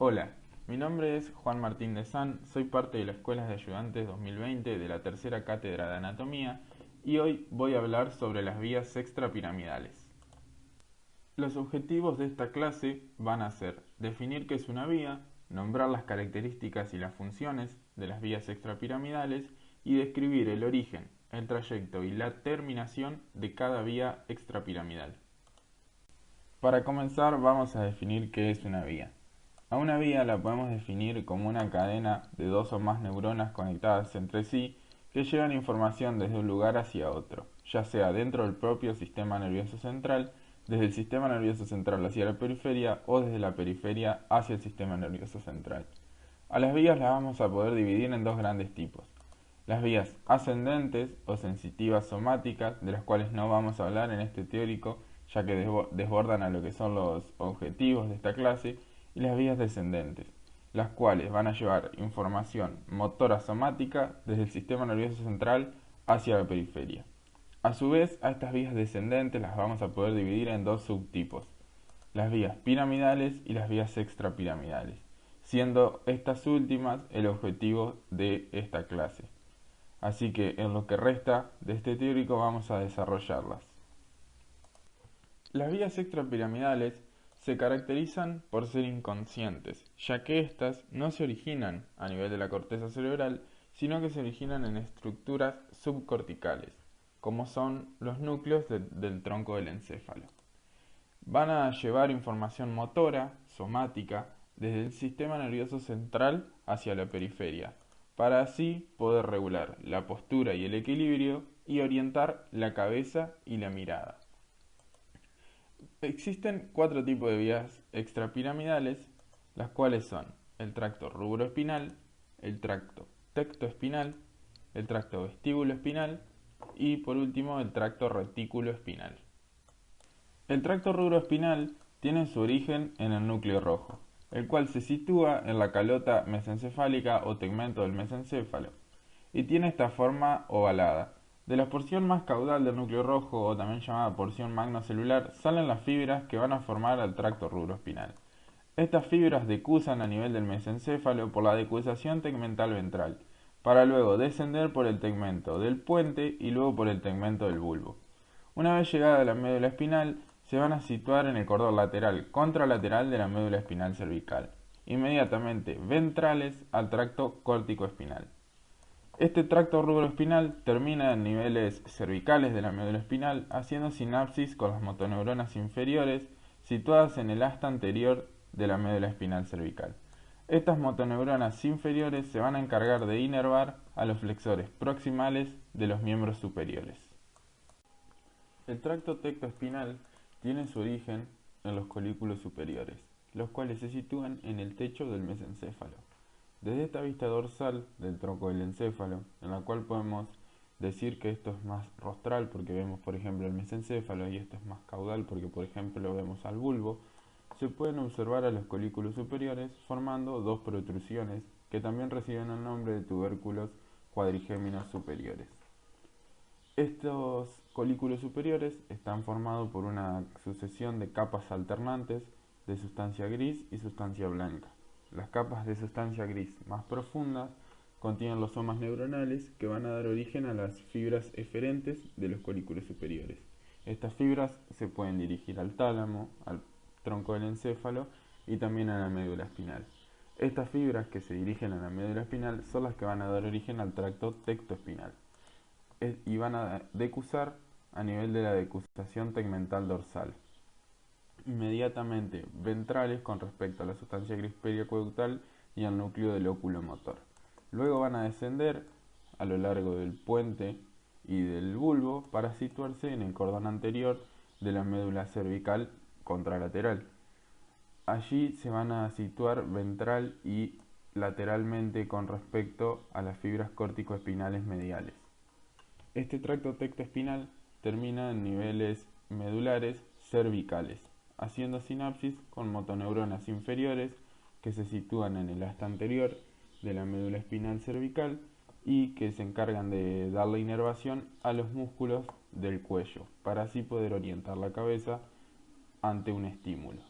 Hola, mi nombre es Juan Martín de San, soy parte de la Escuela de Ayudantes 2020 de la tercera cátedra de Anatomía y hoy voy a hablar sobre las vías extrapiramidales. Los objetivos de esta clase van a ser definir qué es una vía, nombrar las características y las funciones de las vías extrapiramidales y describir el origen, el trayecto y la terminación de cada vía extrapiramidal. Para comenzar vamos a definir qué es una vía. A una vía la podemos definir como una cadena de dos o más neuronas conectadas entre sí que llevan información desde un lugar hacia otro, ya sea dentro del propio sistema nervioso central, desde el sistema nervioso central hacia la periferia o desde la periferia hacia el sistema nervioso central. A las vías las vamos a poder dividir en dos grandes tipos. Las vías ascendentes o sensitivas somáticas, de las cuales no vamos a hablar en este teórico, ya que desbordan a lo que son los objetivos de esta clase, y las vías descendentes, las cuales van a llevar información motora somática desde el sistema nervioso central hacia la periferia. A su vez, a estas vías descendentes las vamos a poder dividir en dos subtipos, las vías piramidales y las vías extrapiramidales, siendo estas últimas el objetivo de esta clase. Así que en lo que resta de este teórico vamos a desarrollarlas. Las vías extrapiramidales se caracterizan por ser inconscientes, ya que éstas no se originan a nivel de la corteza cerebral, sino que se originan en estructuras subcorticales, como son los núcleos del tronco del encéfalo. Van a llevar información motora, somática, desde el sistema nervioso central hacia la periferia, para así poder regular la postura y el equilibrio y orientar la cabeza y la mirada. Existen cuatro tipos de vías extrapiramidales, las cuales son el tracto rubroespinal, el tracto tectoespinal, el tracto vestíbuloespinal y por último el tracto retículoespinal. El tracto rubroespinal tiene su origen en el núcleo rojo, el cual se sitúa en la calota mesencefálica o tegmento del mesencéfalo, y tiene esta forma ovalada. De la porción más caudal del núcleo rojo, o también llamada porción magnocelular, salen las fibras que van a formar el tracto rubroespinal. Estas fibras decusan a nivel del mesencéfalo por la decusación tegmental ventral, para luego descender por el tegmento del puente y luego por el tegmento del bulbo. Una vez llegada a la médula espinal, se van a situar en el cordón lateral contralateral de la médula espinal cervical, inmediatamente ventrales al tracto córtico-espinal. Este tracto rubroespinal termina en niveles cervicales de la médula espinal, haciendo sinapsis con las motoneuronas inferiores situadas en el asta anterior de la médula espinal cervical. Estas motoneuronas inferiores se van a encargar de inervar a los flexores proximales de los miembros superiores. El tracto tectoespinal tiene su origen en los colículos superiores, los cuales se sitúan en el techo del mesencéfalo. Desde esta vista dorsal del tronco del encéfalo, en la cual podemos decir que esto es más rostral porque vemos por ejemplo el mesencéfalo y esto es más caudal porque por ejemplo vemos al bulbo, se pueden observar a los colículos superiores formando dos protrusiones que también reciben el nombre de tubérculos cuadrigéminos superiores. Estos colículos superiores están formados por una sucesión de capas alternantes de sustancia gris y sustancia blanca. Las capas de sustancia gris más profundas contienen los somas neuronales que van a dar origen a las fibras eferentes de los colículos superiores. Estas fibras se pueden dirigir al tálamo, al tronco del encéfalo y también a la médula espinal. Estas fibras que se dirigen a la médula espinal son las que van a dar origen al tracto tectoespinal y van a decusar a nivel de la decusación tegmental dorsal, inmediatamente ventrales con respecto a la sustancia gris periacueductal y al núcleo del óculo motor. Luego van a descender a lo largo del puente y del bulbo para situarse en el cordón anterior de la médula cervical contralateral. Allí se van a situar ventral y lateralmente con respecto a las fibras córtico-espinales mediales. Este tracto tectoespinal termina en niveles medulares cervicales, haciendo sinapsis con motoneuronas inferiores que se sitúan en el asta anterior de la médula espinal cervical y que se encargan de darle inervación a los músculos del cuello, para así poder orientar la cabeza ante un estímulo.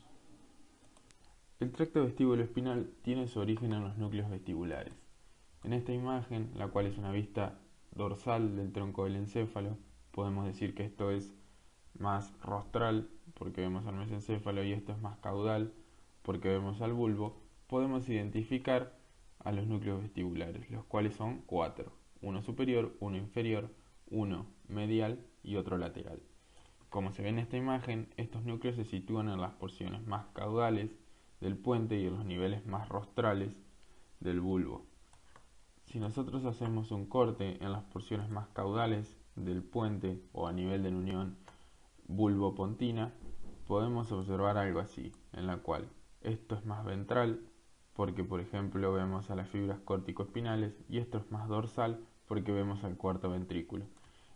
El tracto vestíbulo-espinal tiene su origen en los núcleos vestibulares. En esta imagen, la cual es una vista dorsal del tronco del encéfalo, podemos decir que esto es más rostral porque vemos al mesencéfalo y esto es más caudal porque vemos al bulbo. Podemos identificar a los núcleos vestibulares, los cuales son 4, uno superior, uno inferior, uno medial y otro lateral. Como se ve en esta imagen, estos núcleos se sitúan en las porciones más caudales del puente y en los niveles más rostrales del bulbo. Si nosotros hacemos un corte en las porciones más caudales del puente o a nivel de la unión bulbo-pontina, podemos observar algo así, en la cual esto es más ventral porque por ejemplo vemos a las fibras córtico-espinales y esto es más dorsal porque vemos al cuarto ventrículo.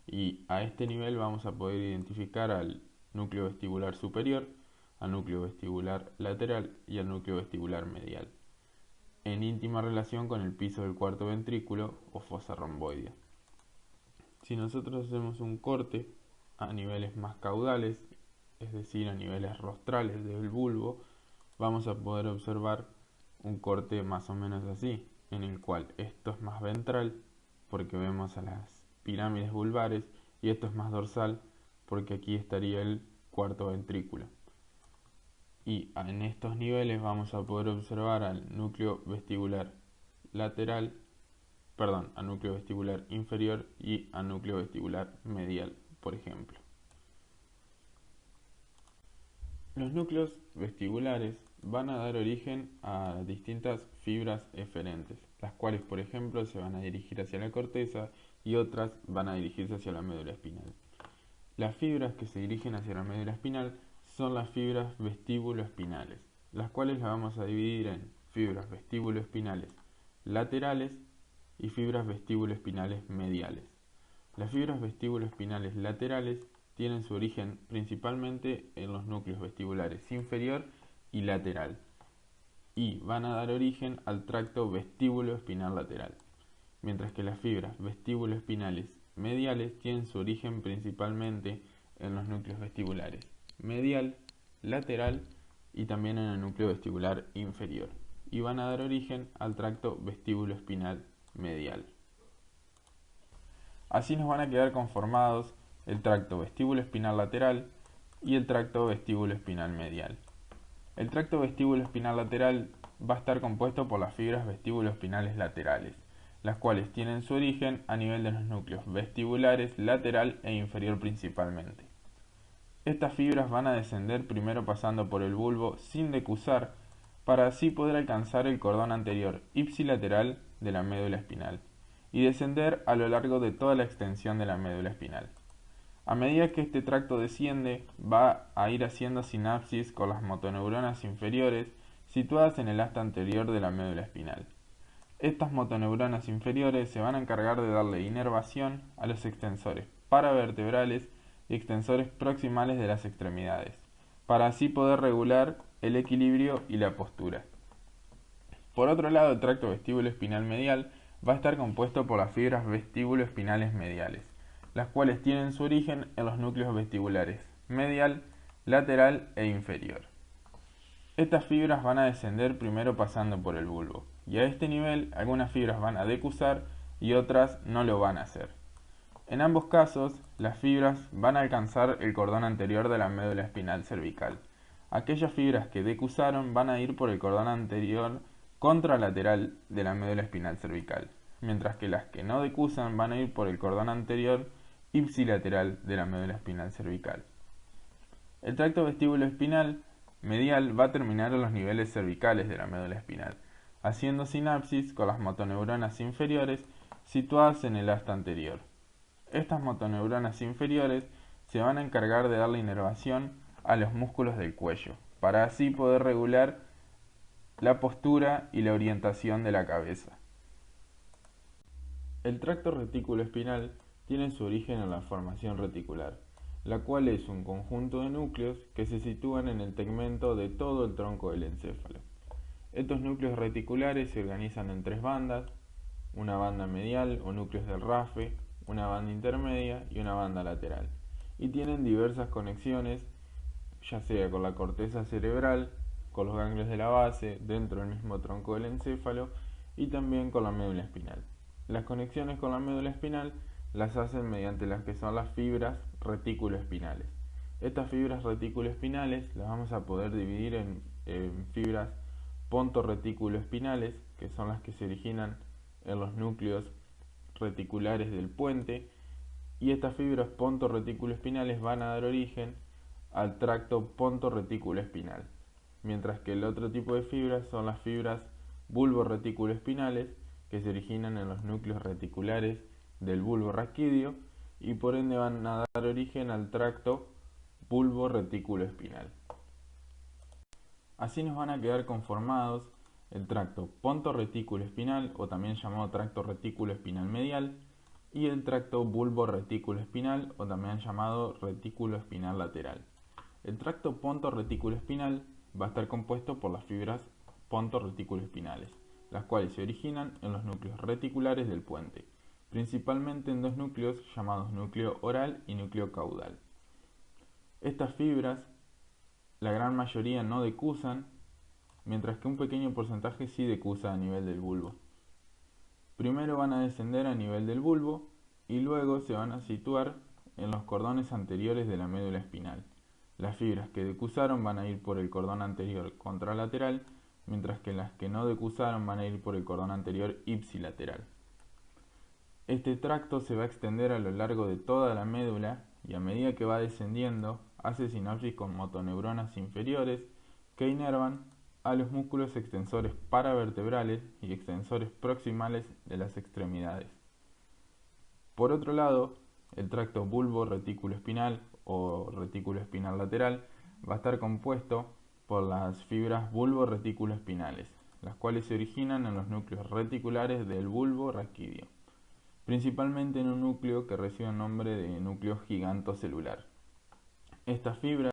Y a este nivel vamos a poder identificar al núcleo vestibular superior, al núcleo vestibular lateral y al núcleo vestibular medial, en íntima relación con el piso del cuarto ventrículo o fosa romboidea. Si nosotros hacemos un corte a niveles más caudales, es decir, a niveles rostrales del bulbo, vamos a poder observar un corte más o menos así, en el cual esto es más ventral porque vemos a las pirámides vulvares y esto es más dorsal porque aquí estaría el cuarto ventrículo. Y en estos niveles vamos a poder observar al núcleo vestibular lateral, al núcleo vestibular inferior y al núcleo vestibular medial, por ejemplo. Los núcleos vestibulares van a dar origen a distintas fibras eferentes, las cuales, por ejemplo, se van a dirigir hacia la corteza y otras van a dirigirse hacia la médula espinal. Las fibras que se dirigen hacia la médula espinal son las fibras vestíbulo-espinales, las cuales las vamos a dividir en fibras vestíbulo-espinales laterales y fibras vestíbulo-espinales mediales. Las fibras vestíbulo-espinales laterales tienen su origen principalmente en los núcleos vestibulares inferior y lateral y van a dar origen al tracto vestíbulo-espinal lateral, mientras que las fibras vestíbulo-espinales mediales tienen su origen principalmente en los núcleos vestibulares medial, lateral y también en el núcleo vestibular inferior y van a dar origen al tracto vestíbulo-espinal medial. Así nos van a quedar conformados el tracto vestíbulo-espinal lateral y el tracto vestíbulo-espinal medial. El tracto vestíbulo-espinal lateral va a estar compuesto por las fibras vestíbulo-espinales laterales, las cuales tienen su origen a nivel de los núcleos vestibulares lateral e inferior principalmente. Estas fibras van a descender primero pasando por el bulbo sin decusar para así poder alcanzar el cordón anterior ipsilateral de la médula espinal y descender a lo largo de toda la extensión de la médula espinal. A medida que este tracto desciende, va a ir haciendo sinapsis con las motoneuronas inferiores situadas en el asta anterior de la médula espinal. Estas motoneuronas inferiores se van a encargar de darle inervación a los extensores paravertebrales y extensores proximales de las extremidades, para así poder regular el equilibrio y la postura. Por otro lado, el tracto vestíbulo-espinal medial va a estar compuesto por las fibras vestíbulo-espinales mediales, las cuales tienen su origen en los núcleos vestibulares medial, lateral e inferior. Estas fibras van a descender primero pasando por el bulbo, y a este nivel algunas fibras van a decusar y otras no lo van a hacer. En ambos casos, las fibras van a alcanzar el cordón anterior de la médula espinal cervical. Aquellas fibras que decusaron van a ir por el cordón anterior contralateral de la médula espinal cervical, mientras que las que no decusan van a ir por el cordón anterior ipsilateral de la médula espinal cervical. El tracto vestíbulo espinal medial va a terminar en los niveles cervicales de la médula espinal, haciendo sinapsis con las motoneuronas inferiores situadas en el asta anterior. Estas motoneuronas inferiores se van a encargar de darle inervación a los músculos del cuello, para así poder regular la postura y la orientación de la cabeza. El tracto retículo-espinal tiene su origen en la formación reticular, la cual es un conjunto de núcleos que se sitúan en el tegmento de todo el tronco del encéfalo. Estos núcleos reticulares se organizan en 3 bandas, una banda medial o núcleos del RAFE, una banda intermedia y una banda lateral, y tienen diversas conexiones, ya sea con la corteza cerebral, con los ganglios de la base, dentro del mismo tronco del encéfalo y también con la médula espinal. Las conexiones con la médula espinal las hacen mediante las que son las fibras retículoespinales. Estas fibras retículoespinales las vamos a poder dividir en fibras pontorretículoespinales, que son las que se originan en los núcleos reticulares del puente, y estas fibras pontorretículoespinales van a dar origen al tracto pontorretículoespinal, mientras que el otro tipo de fibras son las fibras bulborretículoespinales, que se originan en los núcleos reticulares del bulbo raquídeo y por ende van a dar origen al tracto bulborretículoespinal. Así nos van a quedar conformados el tracto pontorretículoespinal, o también llamado tracto retículoespinal medial, y el tracto bulborretículoespinal, o también llamado retículo espinal lateral. El tracto pontorretículoespinal va a estar compuesto por las fibras pontorretículoespinales, las cuales se originan en los núcleos reticulares del puente, principalmente en dos núcleos llamados núcleo oral y núcleo caudal. Estas fibras, la gran mayoría no decusan, mientras que un pequeño porcentaje sí decusa a nivel del bulbo. Primero van a descender a nivel del bulbo y luego se van a situar en los cordones anteriores de la médula espinal. Las fibras que decusaron van a ir por el cordón anterior contralateral, mientras que las que no decusaron van a ir por el cordón anterior ipsilateral. Este tracto se va a extender a lo largo de toda la médula y a medida que va descendiendo hace sinapsis con motoneuronas inferiores que inervan a los músculos extensores paravertebrales y extensores proximales de las extremidades. Por otro lado, el tracto bulbo-retículoespinal o retículo espinal lateral va a estar compuesto por las fibras bulbo-retículoespinales, las cuales se originan en los núcleos reticulares del bulbo raquídeo, principalmente en un núcleo que recibe el nombre de núcleo gigantocelular. Estas fibras